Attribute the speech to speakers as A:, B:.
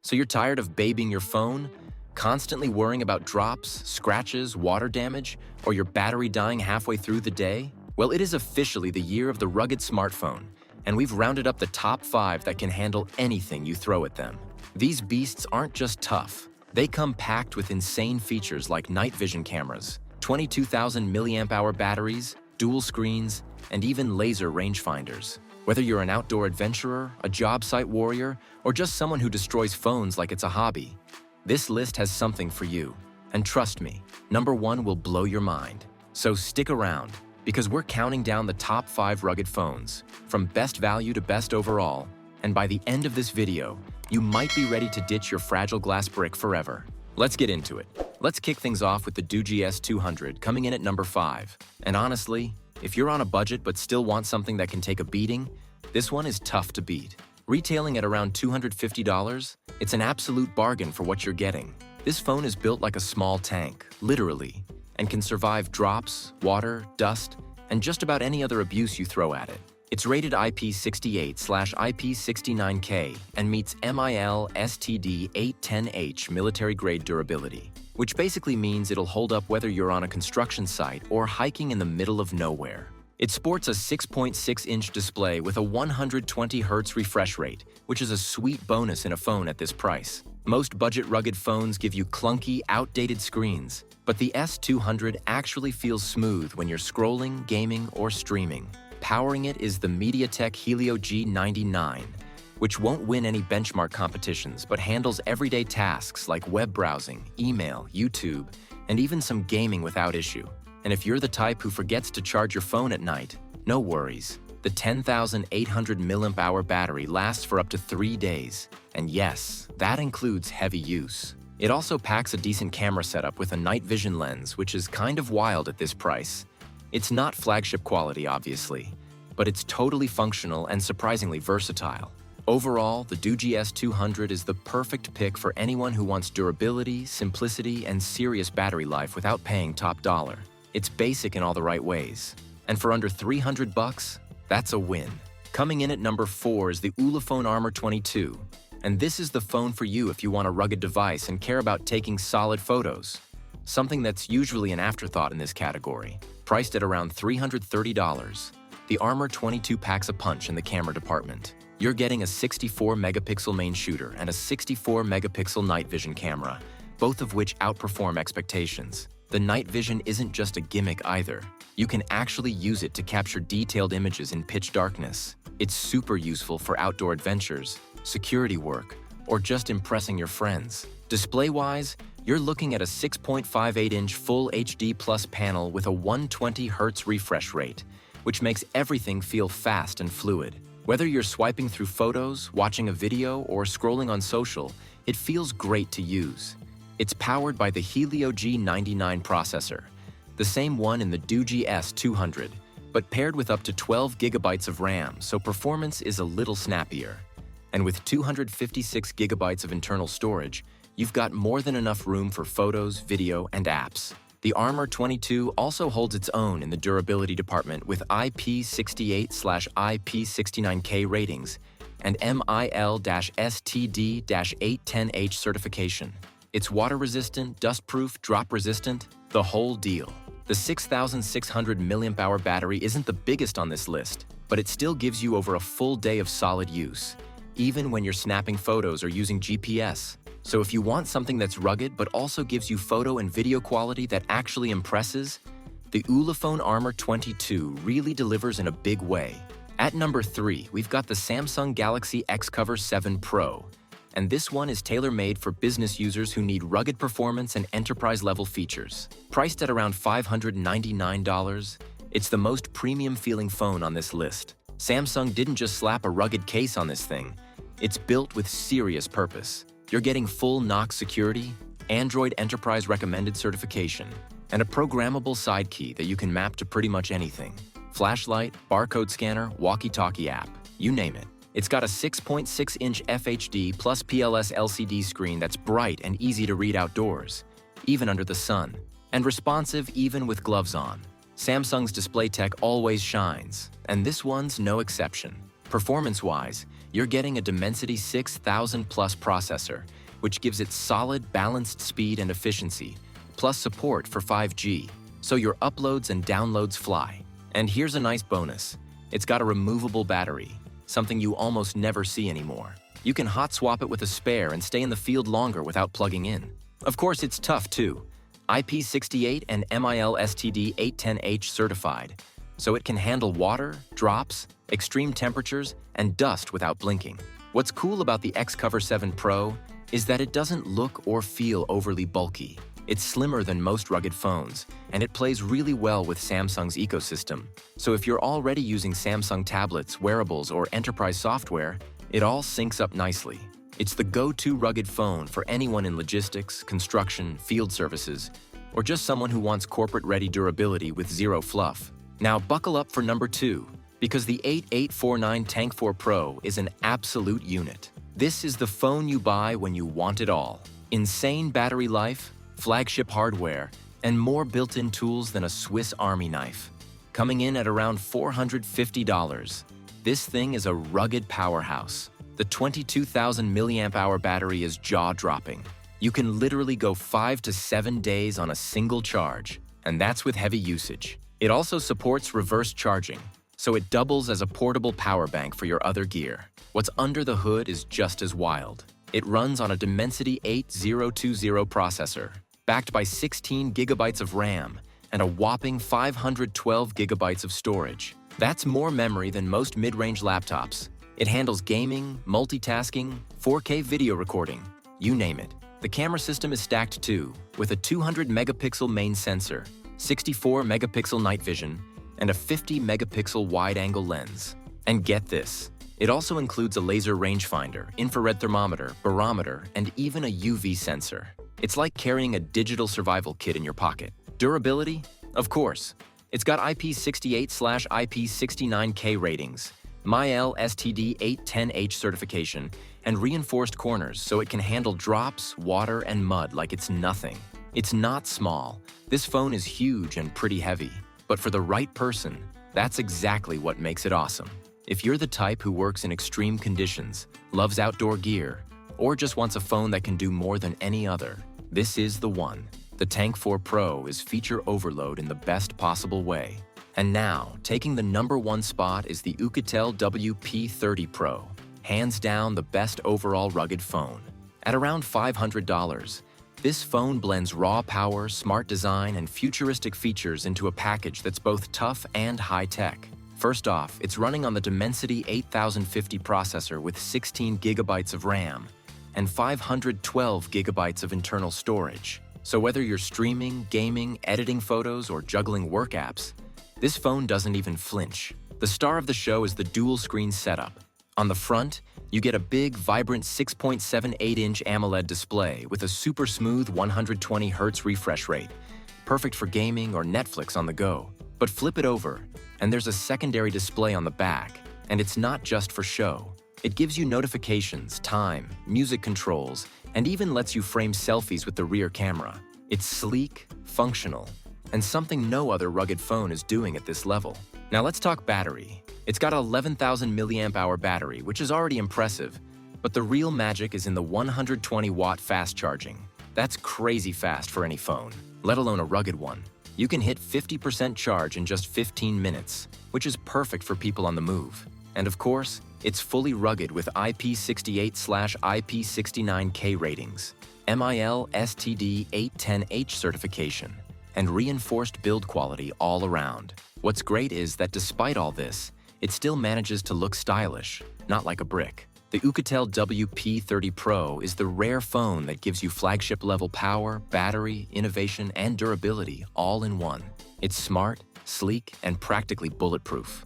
A: So you're tired of babying your phone? Constantly worrying about drops, scratches, water damage, or your battery dying halfway through the day? Well, it is officially the year of the rugged smartphone, and we've rounded up the top 5 that can handle anything you throw at them. These beasts aren't just tough. They come packed with insane features like night vision cameras, 22,000 mAh batteries, dual screens, and even laser rangefinders. Whether you're an outdoor adventurer, a job site warrior, or just someone who destroys phones like it's a hobby, this list has something for you. And trust me, number 1 will blow your mind. So stick around, because we're counting down the top 5 rugged phones, from best value to best overall, and by the end of this video, you might be ready to ditch your fragile glass brick forever. Let's get into it. Let's kick things off with the DooGS 200 coming in at number 5. And honestly, if you're on a budget but still want something that can take a beating, this one is tough to beat. Retailing at around $250, it's an absolute bargain for what you're getting. This phone is built like a small tank, literally, and can survive drops, water, dust, and just about any other abuse you throw at it. It's rated IP68/IP69K and meets MIL STD 810H military-grade durability, which basically means it'll hold up whether you're on a construction site or hiking in the middle of nowhere. It sports a 6.6-inch display with a 120 Hz refresh rate, which is a sweet bonus in a phone at this price. Most budget rugged phones give you clunky, outdated screens, but the S200 actually feels smooth when you're scrolling, gaming, or streaming. Powering it is the MediaTek Helio G99, which won't win any benchmark competitions but handles everyday tasks like web browsing, email, YouTube, and even some gaming without issue. And if you're the type who forgets to charge your phone at night, no worries. The 10,800 mAh battery lasts for up to 3 days. And yes, that includes heavy use. It also packs a decent camera setup with a night vision lens, which is kind of wild at this price. It's not flagship quality, obviously, but it's totally functional and surprisingly versatile. Overall, the DooGS 200 is the perfect pick for anyone who wants durability, simplicity, and serious battery life without paying top dollar. It's basic in all the right ways. And for under $300, that's a win. Coming in at number 4 is the Oolafhone Armor 22. And this is the phone for you if you want a rugged device and care about taking solid photos. Something that's usually an afterthought in this category. Priced at around $330, the Armor 22 packs a punch in the camera department. You're getting a 64-megapixel main shooter and a 64-megapixel night vision camera, both of which outperform expectations. The night vision isn't just a gimmick either. You can actually use it to capture detailed images in pitch darkness. It's super useful for outdoor adventures, security work, or just impressing your friends. Display-wise, you're looking at a 6.58-inch Full HD Plus panel with a 120 Hz refresh rate, which makes everything feel fast and fluid. Whether you're swiping through photos, watching a video, or scrolling on social, it feels great to use. It's powered by the Helio G99 processor, the same one in the DooGS 200, but paired with up to 12 GB of RAM, so performance is a little snappier. And with 256 GB of internal storage, you've got more than enough room for photos, video, and apps. The Armor 22 also holds its own in the durability department with IP68/IP69K ratings and MIL-STD-810H certification. It's water-resistant, dust-proof, drop-resistant, the whole deal. The 6,600 mAh battery isn't the biggest on this list, but it still gives you over a full day of solid use, even when you're snapping photos or using GPS. So if you want something that's rugged but also gives you photo and video quality that actually impresses, the Oolafhone Armor 22 really delivers in a big way. At number 3, we've got the Samsung Galaxy XCover 7 Pro. And this one is tailor-made for business users who need rugged performance and enterprise-level features. Priced at around $599, it's the most premium-feeling phone on this list. Samsung didn't just slap a rugged case on this thing. It's built with serious purpose. You're getting full knock security, Android Enterprise Recommended certification, and a programmable side key that you can map to pretty much anything. Flashlight, barcode scanner, walkie-talkie app, you name it. It's got a 6.6-inch FHD plus PLS LCD screen that's bright and easy to read outdoors, even under the sun, and responsive even with gloves on. Samsung's display tech always shines, and this one's no exception. Performance-wise, You're getting a Dimensity 6000 Plus processor, which gives it solid, balanced speed and efficiency, plus support for 5G, so your uploads and downloads fly. And here's a nice bonus. It's got a removable battery, something you almost never see anymore. You can hot swap it with a spare and stay in the field longer without plugging in. Of course, it's tough too. IP68 and MIL STD 810H certified, so it can handle water, drops, extreme temperatures, and dust without blinking. What's cool about the XCover 7 Pro is that it doesn't look or feel overly bulky. It's slimmer than most rugged phones, and it plays really well with Samsung's ecosystem. So if you're already using Samsung tablets, wearables, or enterprise software, it all syncs up nicely. It's the go-to rugged phone for anyone in logistics, construction, field services, or just someone who wants corporate-ready durability with zero fluff. Now buckle up for number 2, because the 8849 Tank 4 Pro is an absolute unit. This is the phone you buy when you want it all. Insane battery life, flagship hardware, and more built-in tools than a Swiss Army knife. Coming in at around $450, this thing is a rugged powerhouse. The 22,000 mAh battery is jaw-dropping. You can literally go 5 to 7 days on a single charge, and that's with heavy usage. It also supports reverse charging, so it doubles as a portable power bank for your other gear. What's under the hood is just as wild. It runs on a Dimensity 8020 processor, backed by 16 gigabytes of RAM and a whopping 512 gigabytes of storage. That's more memory than most mid-range laptops. It handles gaming, multitasking, 4K video recording, you name it. The camera system is stacked too, with a 200-megapixel main sensor, 64-megapixel night vision, and a 50-megapixel wide-angle lens. And get this, it also includes a laser rangefinder, infrared thermometer, barometer, and even a UV sensor. It's like carrying a digital survival kit in your pocket. Durability? Of course. It's got IP68/IP69K ratings, MIL STD 810H certification, and reinforced corners so it can handle drops, water, and mud like it's nothing. It's not small. This phone is huge and pretty heavy, but for the right person, that's exactly what makes it awesome. If you're the type who works in extreme conditions, loves outdoor gear, or just wants a phone that can do more than any other, this is the one. The Tank 4 Pro is feature overload in the best possible way. And now, taking the #1 spot is the Ucatel WP30 Pro, hands down the best overall rugged phone. At around $500, this phone blends raw power, smart design, and futuristic features into a package that's both tough and high-tech. First off, it's running on the Dimensity 8050 processor with 16 gigabytes of RAM and 512 gigabytes of internal storage. So whether you're streaming, gaming, editing photos, or juggling work apps, this phone doesn't even flinch. The star of the show is the dual-screen setup. On the front, you get a big, vibrant 6.78-inch AMOLED display with a super smooth 120 Hz refresh rate, perfect for gaming or Netflix on the go. But flip it over, and there's a secondary display on the back, and it's not just for show. It gives you notifications, time, music controls, and even lets you frame selfies with the rear camera. It's sleek, functional, and something no other rugged phone is doing at this level. Now let's talk battery. It's got an 11,000 mAh battery, which is already impressive, but the real magic is in the 120-watt fast charging. That's crazy fast for any phone, let alone a rugged one. You can hit 50% charge in just 15 minutes, which is perfect for people on the move. And of course, it's fully rugged with IP68/IP69K ratings, MIL STD 810H certification, and reinforced build quality all around. What's great is that despite all this, it still manages to look stylish, not like a brick. The Ucatel WP30 Pro is the rare phone that gives you flagship-level power, battery, innovation, and durability all in one. It's smart, sleek, and practically bulletproof.